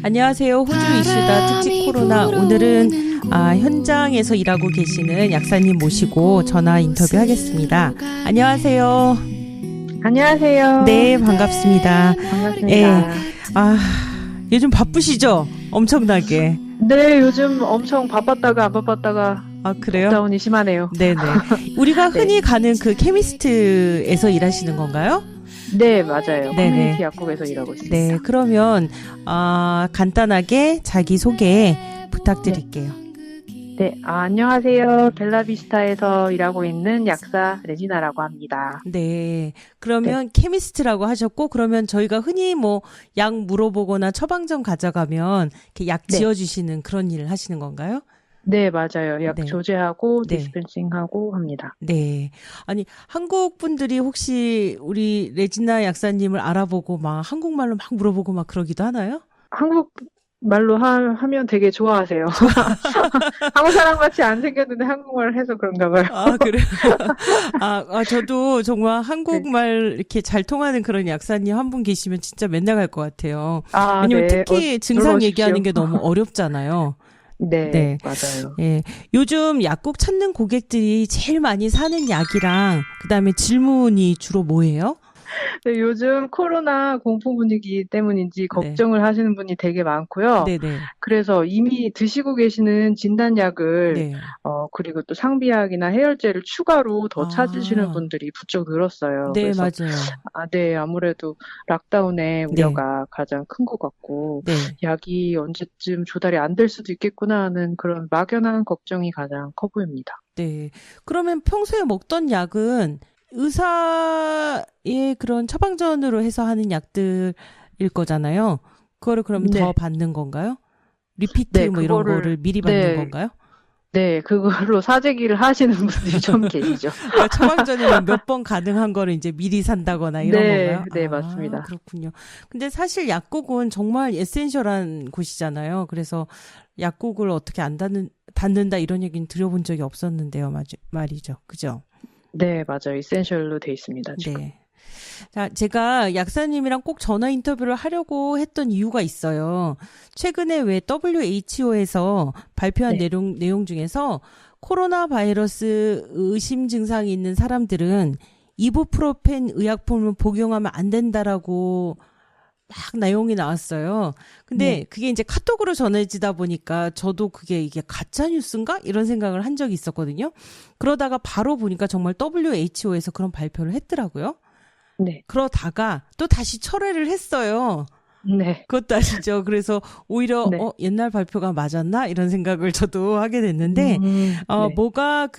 안녕하세요. 호주 이슈다 특집 코로나. 오늘은 현장에서 일하고 계시는 약사님 모시고 전화 인터뷰하겠습니다. 안녕하세요. 안녕하세요. 네, 반갑습니다. 반갑습니다. 네. 요즘 바쁘시죠? 엄청나게. 네, 요즘 엄청 바빴다가 안 바빴다가 그래요? લોક다운이 심하네요. 네네. 우리가 네. 흔히 가는 그 케미스트에서 일하시는 건가요? 네, 맞아요. 네네. 커뮤니티 약국에서 일하고 있습니다. 네, 그러면 간단하게 자기소개 부탁드릴게요. 네, 안녕하세요. 벨라비스타에서 일하고 있는 약사 레지나라고 합니다. 네. 그러면 케미스트라고 하셨고, 그러면 저희가 흔히 약 물어보거나 처방전 가져가면 이렇게 약 네. 지어주시는 그런 일을 하시는 건가요? 네, 맞아요. 약 네. 조제하고 네. 디스펜싱하고 합니다. 네. 아니, 한국 분들이 혹시 우리 레지나 약사님을 알아보고 막 한국말로 막 물어보고 막 그러기도 하나요? 한국 말로 하면 되게 좋아하세요. 한국 사람 같이 안 생겼는데 한국말 해서 그런가 봐요. 그래요? 저도 정말 한국말 이렇게 잘 통하는 그런 약사님 한 분 계시면 진짜 맨날 갈 것 같아요. 왜냐면 네. 특히 증상 놀러 오십시오. 얘기하는 게 너무 어렵잖아요. 네, 맞아요. 예. 요즘 약국 찾는 고객들이 제일 많이 사는 약이랑 그다음에 질문이 주로 뭐예요? 네, 요즘 코로나 공포 분위기 때문인지 걱정을 하시는 분이 되게 많고요. 네네. 그래서 이미 드시고 계시는 진단약을 네. 그리고 또 상비약이나 해열제를 추가로 더 찾으시는 분들이 부쩍 늘었어요. 네, 그래서 맞아요. 네, 아무래도 락다운의 우려가 가장 큰 것 같고 네. 약이 언제쯤 조달이 안 될 수도 있겠구나 하는 그런 막연한 걱정이 가장 커 보입니다. 네. 그러면 평소에 먹던 약은 의사의 그런 처방전으로 해서 하는 약들일 거잖아요. 그거를 그럼 더 받는 건가요? 리피트 네, 이런 거를 미리 받는 건가요? 네, 그걸로 사재기를 하시는 분들이 좀 계시죠. 그러니까 처방전이면 몇 번 가능한 거를 이제 미리 산다거나 이런 건가요? 네, 맞습니다. 그렇군요. 근데 사실 약국은 정말 에센셜한 곳이잖아요. 그래서 약국을 어떻게 안 닫는다 이런 얘기는 들어본 적이 없었는데요. 말이죠. 그죠? 네, 맞아요. 이센셜로 돼 있습니다, 지금. 네. 자, 제가 약사님이랑 꼭 전화 인터뷰를 하려고 했던 이유가 있어요. 최근에 왜 WHO에서 발표한 내용 중에서 코로나 바이러스 의심 증상이 있는 사람들은 이부프로펜 의약품을 복용하면 안 된다라고 막 내용이 나왔어요. 근데 그게 이제 카톡으로 전해지다 보니까 저도 이게 가짜 뉴스인가? 이런 생각을 한 적이 있었거든요. 그러다가 바로 보니까 정말 WHO에서 그런 발표를 했더라고요. 네. 그러다가 또 다시 철회를 했어요. 네. 그것도 아시죠? 그래서 오히려 옛날 발표가 맞았나? 이런 생각을 저도 하게 됐는데 뭐가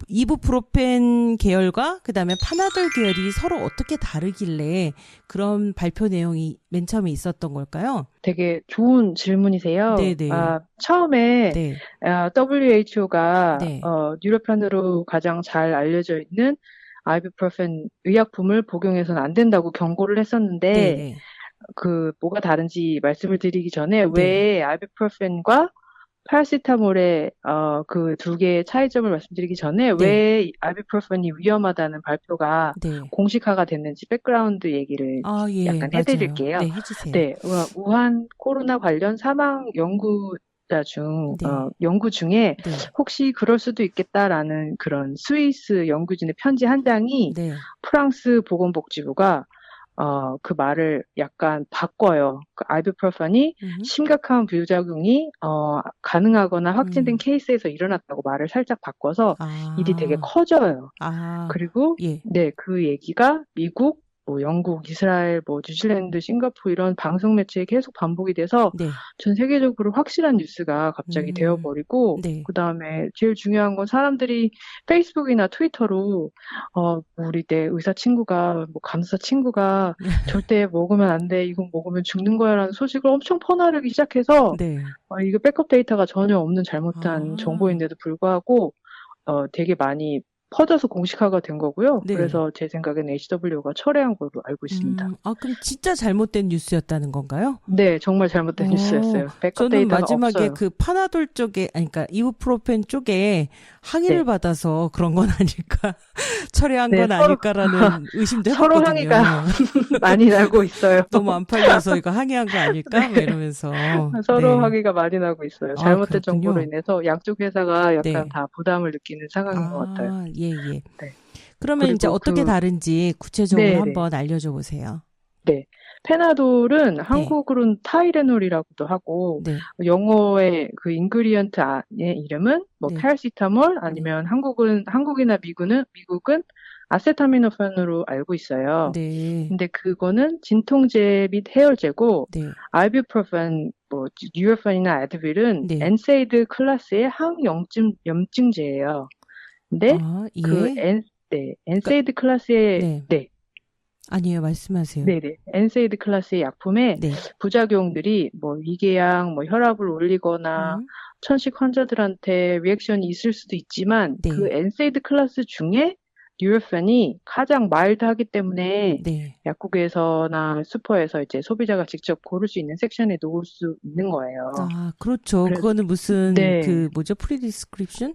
이부프로펜 계열과 그다음에 파나돌 계열이 서로 어떻게 다르길래 그런 발표 내용이 맨 처음에 있었던 걸까요? 되게 좋은 질문이세요. 네네. 처음에 WHO가 뉴로편으로 가장 잘 알려져 있는 아이부프로펜 의약품을 복용해서는 안 된다고 경고를 했었는데 뭐가 다른지 말씀을 드리기 전에 왜 아이부프로펜과 파라시타몰의 그 두 개의 차이점을 말씀드리기 전에 왜 아이부프로펜이 위험하다는 발표가 공식화가 됐는지 백그라운드 얘기를 약간 해드릴게요. 네, 해주세요. 네, 우한 코로나 관련 사망 연구 중에 혹시 그럴 수도 있겠다라는 그런 스위스 연구진의 편지 한 장이 프랑스 보건복지부가 그 말을 약간 바꿔요. 그 아이부프로펜이 심각한 부작용이 가능하거나 확진된 케이스에서 일어났다고 말을 살짝 바꿔서 일이 되게 커져요. 그리고 그 얘기가 미국, 영국, 이스라엘, 뉴질랜드, 싱가포르 이런 방송 매체에 계속 반복이 돼서 전 세계적으로 확실한 뉴스가 갑자기 되어버리고 그다음에 제일 중요한 건 사람들이 페이스북이나 트위터로 우리 내 의사 친구가 간호사 친구가 절대 먹으면 안 돼, 이건 먹으면 죽는 거야 라는 소식을 엄청 퍼나르기 시작해서 이거 백업 데이터가 전혀 없는 잘못한 정보인데도 불구하고 되게 많이 퍼져서 공식화가 된 거고요. 네. 그래서 제 생각에는 HW가 철회한 걸로 알고 있습니다. 그럼 진짜 잘못된 뉴스였다는 건가요? 네, 정말 잘못된 뉴스였어요. 백업 저는 데이터가 마지막에 없어요. 그 파나돌 쪽에, 아니, 그러니까 이부프로펜 쪽에 항의를 네. 받아서 그런 건 아닐까, 철회한 네, 건 아닐까라는 의심도 서로 해봤거든요. 항의가 많이 나고 있어요. 너무 안 팔려서 이거 항의한 거 아닐까? 뭐 이러면서. 서로 네. 항의가 많이 나고 있어요. 잘못된 그렇군요. 정보로 인해서 양쪽 회사가 약간 네. 다 부담을 느끼는 상황인 것 같아요. 예. 네. 그러면 이제 어떻게 다른지 구체적으로 네네. 한번 알려줘 보세요. 네. 페나돌은 한국으로는 타이레놀이라고도 하고, 네. 영어의 그 인그리언트 안의 이름은 뭐 네. 파라시타몰 아니면 한국이나 미국은 아세타미노펜으로 알고 있어요. 네. 근데 그거는 진통제 및 해열제고, 네. 아이부프로펜, 뭐 뉴로펜이나 아드빌은 네. 엔세이드 클래스의 항염증제예요. 근데 예. 엔세이드 클래스의 네. 아니에요, 말씀하세요. 네네. 엔세이드 클래스의 약품의 네. 부작용들이 뭐 위궤양, 뭐 혈압을 올리거나 천식 환자들한테 리액션이 있을 수도 있지만 네. 그 엔세이드 클래스 중에 뉴로펜이 가장 마일드하기 때문에 네. 약국에서나 슈퍼에서 이제 소비자가 직접 고를 수 있는 섹션에 놓을 수 있는 거예요. 그렇죠. 그거는 무슨 네. 그 뭐죠? 프리디스크립션?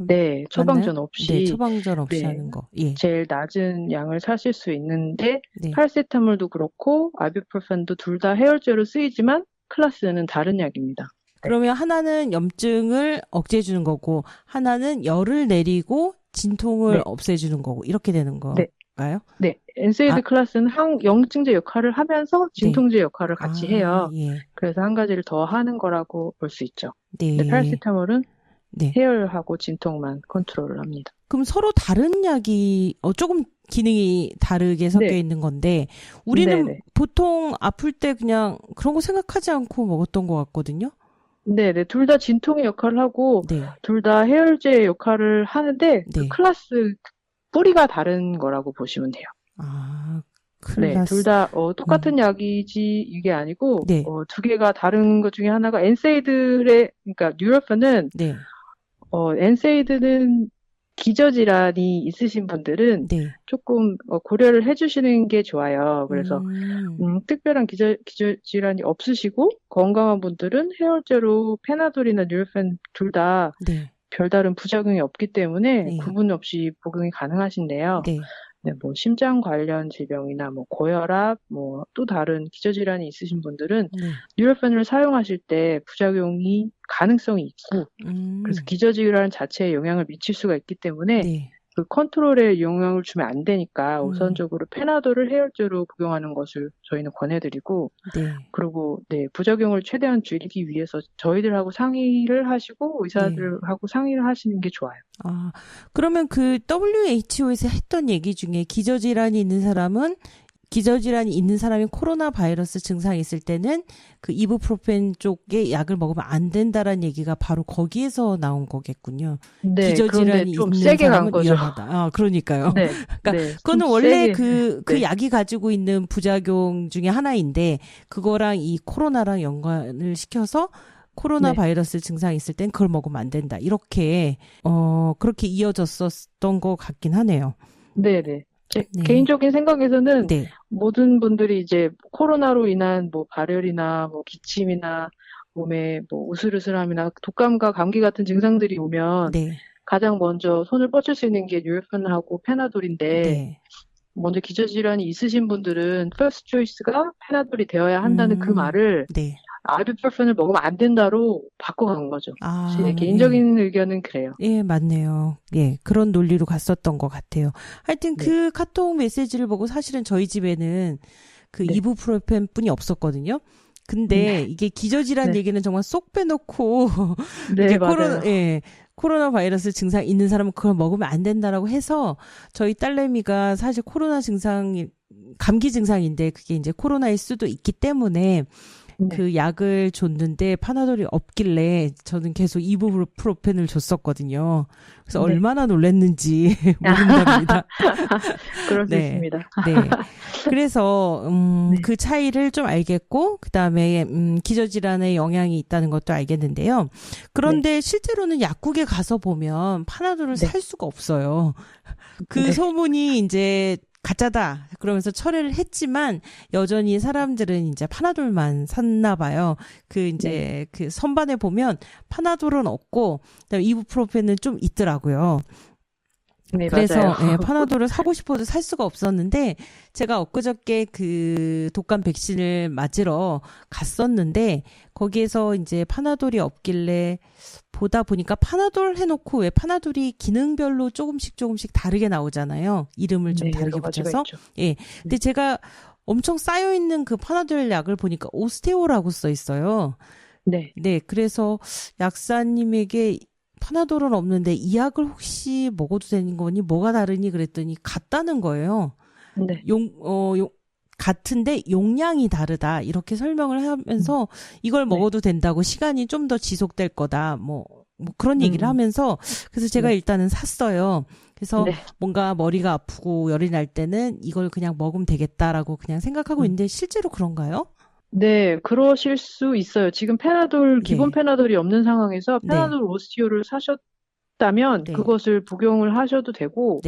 네, 처방전 없이. 네, 처방전 없이 하는 거. 예. 제일 낮은 양을 사실 수 있는데 네. 파라세타몰도 그렇고 아이부프로펜도 둘 다 해열제로 쓰이지만 클래스는 다른 약입니다. 그러면 하나는 염증을 억제해주는 거고 하나는 열을 내리고 진통을 없애주는 거고 이렇게 되는 건가요? 네. 엔세이드 클래스는 항염증제 역할을 하면서 진통제 역할을 같이 해요. 예. 그래서 한 가지를 더 하는 거라고 볼 수 있죠. 네. 근데 파라세타몰은 네. 해열하고 진통만 컨트롤을 합니다. 그럼 서로 다른 약이 조금 기능이 다르게 섞여 있는 건데 우리는 보통 아플 때 그냥 그런 거 생각하지 않고 먹었던 것 같거든요. 네네. 둘 다 진통의 역할을 하고 둘 다 해열제 역할을 하는데 그 클래스 뿌리가 다른 거라고 보시면 돼요. 네, 둘 다 똑같은 약이지 이게 아니고 두 개가 다른 것 중에 하나가 엔세이드의 그러니까 뉴로펜은 엔세이드는 기저질환이 있으신 분들은 조금 고려를 해주시는 게 좋아요. 그래서 특별한 기저질환이 없으시고 건강한 분들은 해열제로 페나돌이나 뉴로펜 둘 다 별다른 부작용이 없기 때문에 구분 없이 복용이 가능하신데요. 네, 뭐 심장 관련 질병이나 뭐 고혈압, 뭐 또 다른 기저질환이 있으신 분들은 뉴로펜을 사용하실 때 부작용이 가능성이 있고, 그래서 기저질환 자체에 영향을 미칠 수가 있기 때문에 그 컨트롤에 영향을 주면 안 되니까 우선적으로 페나돌을 해열제로 복용하는 것을 저희는 권해드리고, 그리고 부작용을 최대한 줄이기 위해서 저희들하고 상의를 하시고 의사들하고 상의를 하시는 게 좋아요. 그러면 그 WHO에서 했던 얘기 중에 기저질환이 있는 사람이 코로나 바이러스 증상이 있을 때는 그 이부프로펜 쪽의 약을 먹으면 안 된다라는 얘기가 바로 거기에서 나온 거겠군요. 네, 기저질환이 좀 있는 세게 사람은 간 거죠. 위험하다. 그러니까요. 네, 그러니까 그거는 원래 그 약이 가지고 있는 부작용 중에 하나인데 그거랑 이 코로나랑 연관을 시켜서 코로나 바이러스 증상이 있을 땐 그걸 먹으면 안 된다. 이렇게 그렇게 이어졌었던 것 같긴 하네요. 네네. 제 개인적인 생각에서는 모든 분들이 이제 코로나로 인한 뭐 발열이나 뭐 기침이나 몸에 뭐 으슬으슬함이나 독감과 감기 같은 증상들이 오면 가장 먼저 손을 뻗칠 수 있는 게 뉴로펜하고 페나돌인데 먼저 기저질환이 있으신 분들은 first choice가 페나돌이 되어야 한다는 그 말을 아이부프로펜을 먹으면 안 된다로 바꿔간 거죠. 제 개인적인 의견은 그래요. 예, 맞네요. 예, 그런 논리로 갔었던 것 같아요. 하여튼 그 카톡 메시지를 보고 사실은 저희 집에는 그 이부프로펜 뿐이 없었거든요. 근데 이게 기저질환 얘기는 정말 쏙 빼놓고 이게 맞아요. 코로나 바이러스 증상 있는 사람은 그걸 먹으면 안 된다라고 해서 저희 딸내미가 사실 코로나 증상 감기 증상인데 그게 이제 코로나일 수도 있기 때문에 네. 그 약을 줬는데 파나돌이 없길래 저는 계속 이부프로펜을 줬었거든요. 그래서 네. 얼마나 놀랐는지 모른답니다. 그럴 수 네. 있습니다. 네. 그래서 네. 그 차이를 좀 알겠고 그다음에 기저질환에 영향이 있다는 것도 알겠는데요. 그런데 실제로는 약국에 가서 보면 파나돌을 네. 살 수가 없어요. 그 네. 소문이 이제 가짜다 그러면서 철회를 했지만 여전히 사람들은 이제 파나돌만 샀나 봐요. 그 이제 그 선반에 보면 파나돌은 없고 그다음에 이부프로펜은 좀 있더라고요. 네, 그래서 맞아요. 예, 파나돌을 사고 싶어도 살 수가 없었는데 제가 엊그저께 그 독감 백신을 맞으러 갔었는데 거기에서 이제 파나돌이 없길래 보다 보니까 파나돌 해놓고 왜 파나돌이 기능별로 조금씩 다르게 나오잖아요. 이름을 좀 네, 다르게 여러 가지가 붙여서. 있죠. 예. 근데 제가 엄청 쌓여있는 그 파나돌 약을 보니까 오스테오라고 써 있어요. 네. 네. 그래서 약사님에게 파나돌은 없는데 이 약을 혹시 먹어도 되는 거니? 뭐가 다르니? 그랬더니 같다는 거예요. 네. 같은데 용량이 다르다. 이렇게 설명을 하면서 이걸 먹어도 된다고 시간이 좀 더 지속될 거다. 뭐 그런 얘기를 하면서 그래서 제가 일단은 샀어요. 그래서 뭔가 머리가 아프고 열이 날 때는 이걸 그냥 먹으면 되겠다라고 그냥 생각하고 있는데 실제로 그런가요? 네, 그러실 수 있어요. 지금 페나돌, 기본 페나돌이 없는 상황에서 페나돌 오스티오를 사셨다면 그것을 복용을 하셔도 되고,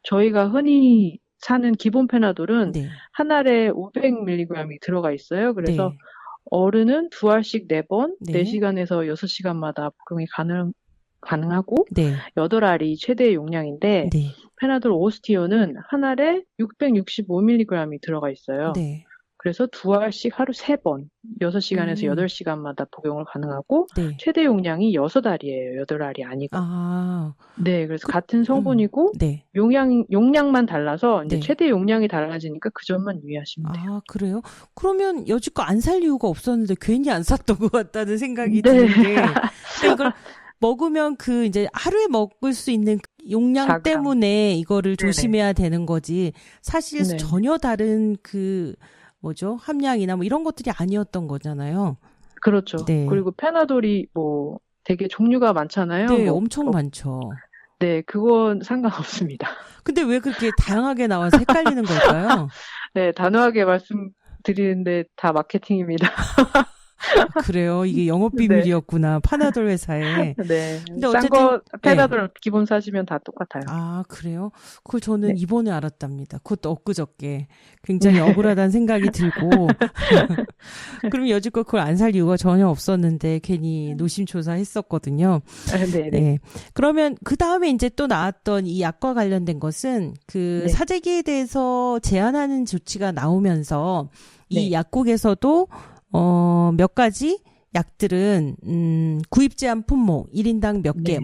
저희가 흔히 사는 기본 페나돌은 한 알에 500mg이 들어가 있어요. 그래서 어른은 2알씩 4번, 4시간에서 6시간마다 복용이 가능하고, 8알이 최대 용량인데, 페나돌 오스티오는 한 알에 665mg이 들어가 있어요. 그래서 2알씩 하루 3번, 6시간에서 8시간마다 복용을 가능하고, 최대 용량이 6알이에요. 8알이 아니고. 네, 그래서 같은 성분이고, 용량만 달라서, 이제 최대 용량이 달라지니까 그 점만 유의하시면 돼요. 아, 그래요? 그러면 여지껏 안 살 이유가 없었는데 괜히 안 샀던 것 같다는 생각이 드는 게, 그러니까 이걸 먹으면 그 이제 하루에 먹을 수 있는 용량 4g. 때문에 이거를 조심해야 되는 거지. 사실 전혀 다른 그, 함량이나 뭐 이런 것들이 아니었던 거잖아요. 그렇죠. 그리고 페나돌이 뭐 되게 종류가 많잖아요. 네, 엄청 많죠. 네, 그건 상관없습니다. 근데 왜 그렇게 다양하게 나와서 헷갈리는 걸까요? 네, 단호하게 말씀드리는데 다 마케팅입니다. 그래요. 이게 영업 비밀이었구나. 파나돌 회사에. 네. 근데 싼 거 페나돌 기본 사시면 다 똑같아요. 아, 그래요? 그걸 저는 이번에 알았답니다. 그것도 엊그저께. 굉장히 억울하다는 생각이 들고. 그럼 여지껏 그걸 안 살 이유가 전혀 없었는데 괜히 노심초사 했었거든요. 네. 그러면 그 다음에 이제 또 나왔던 이 약과 관련된 것은 그 사재기에 대해서 제한하는 조치가 나오면서 이 약국에서도 몇 가지 약들은, 구입 제한 품목, 1인당 몇 개,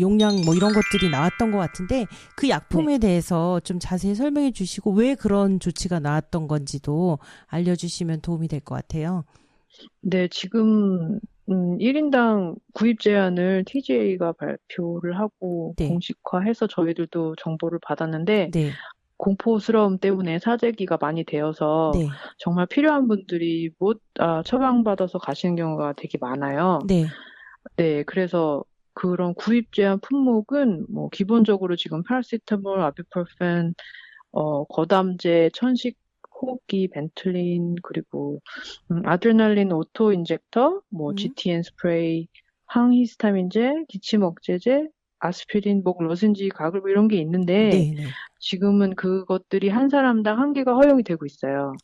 용량, 이런 것들이 나왔던 것 같은데, 그 약품에 대해서 좀 자세히 설명해 주시고, 왜 그런 조치가 나왔던 건지도 알려주시면 도움이 될 것 같아요. 네, 지금, 1인당 구입 제한을 TGA가 발표를 하고, 공식화해서 저희들도 정보를 받았는데, 공포스러움 때문에 사재기가 많이 되어서 정말 필요한 분들이 처방받아서 가시는 경우가 되게 많아요. 네, 그래서 그런 구입 제한 품목은 뭐 기본적으로 지금 파라시타몰, 아비프로펜, 거담제, 천식, 호흡기, 벤틀린, 그리고 아드레날린 오토 인젝터, GTN 스프레이, 항히스타민제, 기침 억제제, 아스피린, 목 로zen지, 가글 뭐 이런 게 있는데 지금은 그것들이 한 사람당 1개가 허용이 되고 있어요.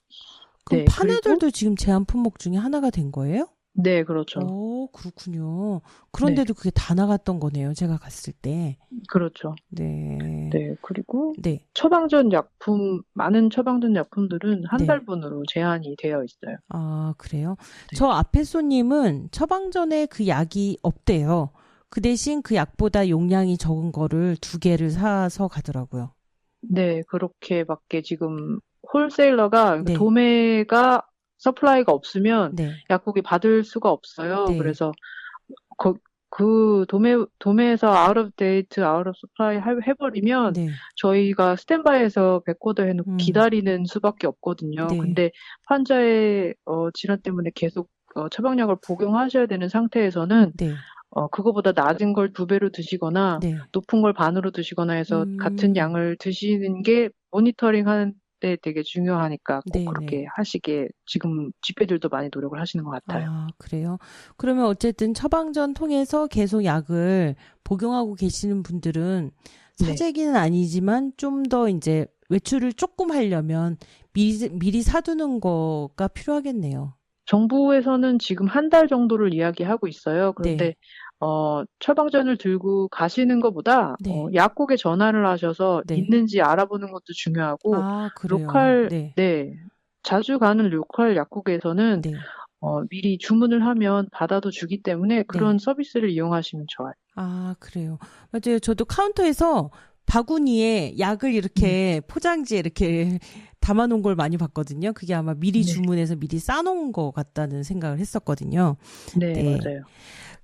그럼 파나돌도 지금 제한 품목 중에 하나가 된 거예요? 네, 그렇죠. 오, 그렇군요. 그런데도 그게 다 나갔던 거네요. 제가 갔을 때. 그렇죠. 네. 네, 그리고 처방전 약품, 많은 처방전 약품들은 한 달분으로 제한이 되어 있어요. 아, 그래요? 저 앞에 손님은 처방전에 그 약이 없대요. 그 대신 그 약보다 용량이 적은 거를 2개를 사서 가더라고요. 네, 그렇게밖에 지금 홀세일러가 도매가 서플라이가 없으면 약국이 받을 수가 없어요. 그래서 그 도매에서 out of date, out of supply 해버리면 네. 저희가 스탠바이에서 백오더 해놓고 기다리는 수밖에 없거든요. 네. 근데 환자의 질환 때문에 계속 처방약을 복용하셔야 되는 상태에서는 네. 그거보다 낮은 걸 2배로 드시거나 네. 높은 걸 반으로 드시거나 해서 같은 양을 드시는 게 모니터링 하는 때 되게 중요하니까 꼭 네, 그렇게 네. 하시게 지금 집배들도 많이 노력을 하시는 것 같아요. 아, 그래요? 그러면 어쨌든 처방전 통해서 계속 약을 복용하고 계시는 분들은 사재기는 아니지만 좀 더 이제 외출을 조금 하려면 미리 사두는 거가 필요하겠네요. 정부에서는 지금 1달 정도를 이야기하고 있어요. 그런데 네. 처방전을 들고 가시는 것보다 네. 약국에 전화를 하셔서 네. 있는지 알아보는 것도 중요하고 아, 그래요? 로컬 네. 자주 가는 로컬 약국에서는 네. 미리 주문을 하면 받아도 주기 때문에 그런 서비스를 이용하시면 좋아요. 아, 그래요. 맞아요. 저도 카운터에서 바구니에 약을 이렇게 포장지에 이렇게 담아놓은 걸 많이 봤거든요. 그게 아마 미리 주문해서 미리 싸놓은 것 같다는 생각을 했었거든요. 네, 맞아요.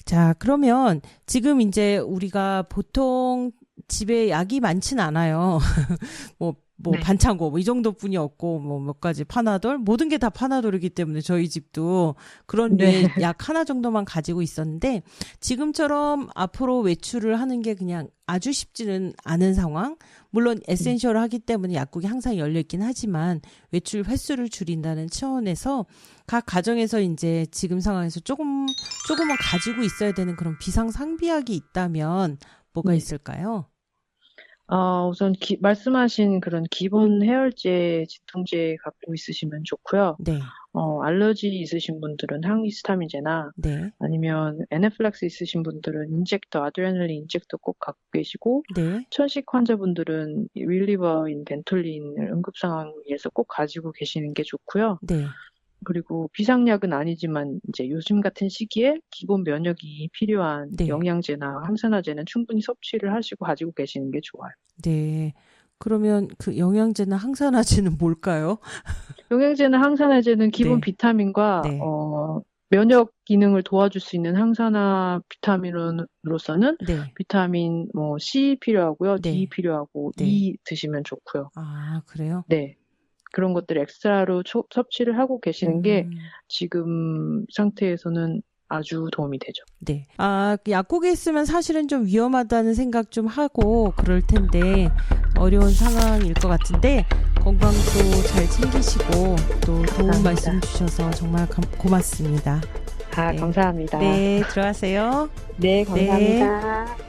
자, 그러면 지금 이제 우리가 보통 집에 약이 많진 않아요. 반창고, 이 정도뿐이 없고, 몇 가지 파나돌, 모든 게 다 파나돌이기 때문에 저희 집도 그런 류의 약 하나 정도만 가지고 있었는데, 지금처럼 앞으로 외출을 하는 게 그냥 아주 쉽지는 않은 상황. 물론 에센셜을 하기 때문에 약국이 항상 열려있긴 하지만, 외출 횟수를 줄인다는 차원에서 각 가정에서 이제 지금 상황에서 조금은 가지고 있어야 되는 그런 비상 상비약이 있다면 뭐가 있을까요? 우선 말씀하신 그런 기본 해열제, 진통제 갖고 있으시면 좋고요. 네. 알러지 있으신 분들은 항히스타민제나 아니면 애나필락스 있으신 분들은 인젝터, 아드레날린 인젝터 꼭 갖고 계시고 천식 환자분들은 릴리버인 벤톨린을 응급 상황에서 꼭 가지고 계시는 게 좋고요. 그리고 비상약은 아니지만 이제 요즘 같은 시기에 기본 면역이 필요한 영양제나 항산화제는 충분히 섭취를 하시고 가지고 계시는 게 좋아요. 네. 그러면 그 영양제나 항산화제는 뭘까요? 영양제나 항산화제는 기본 비타민과 면역 기능을 도와줄 수 있는 항산화 비타민으로서는 비타민 C 필요하고요. D 필요하고 E 드시면 좋고요. 아, 그래요? 네. 그런 것들 엑스트라로 섭취를 하고 계시는 게 지금 상태에서는 아주 도움이 되죠. 네. 약국에 있으면 사실은 좀 위험하다는 생각 좀 하고 그럴 텐데 어려운 상황일 것 같은데 건강도 잘 챙기시고 또 도움 말씀 주셔서 정말 고맙습니다. 감사합니다. 네, 들어가세요. 네, 감사합니다.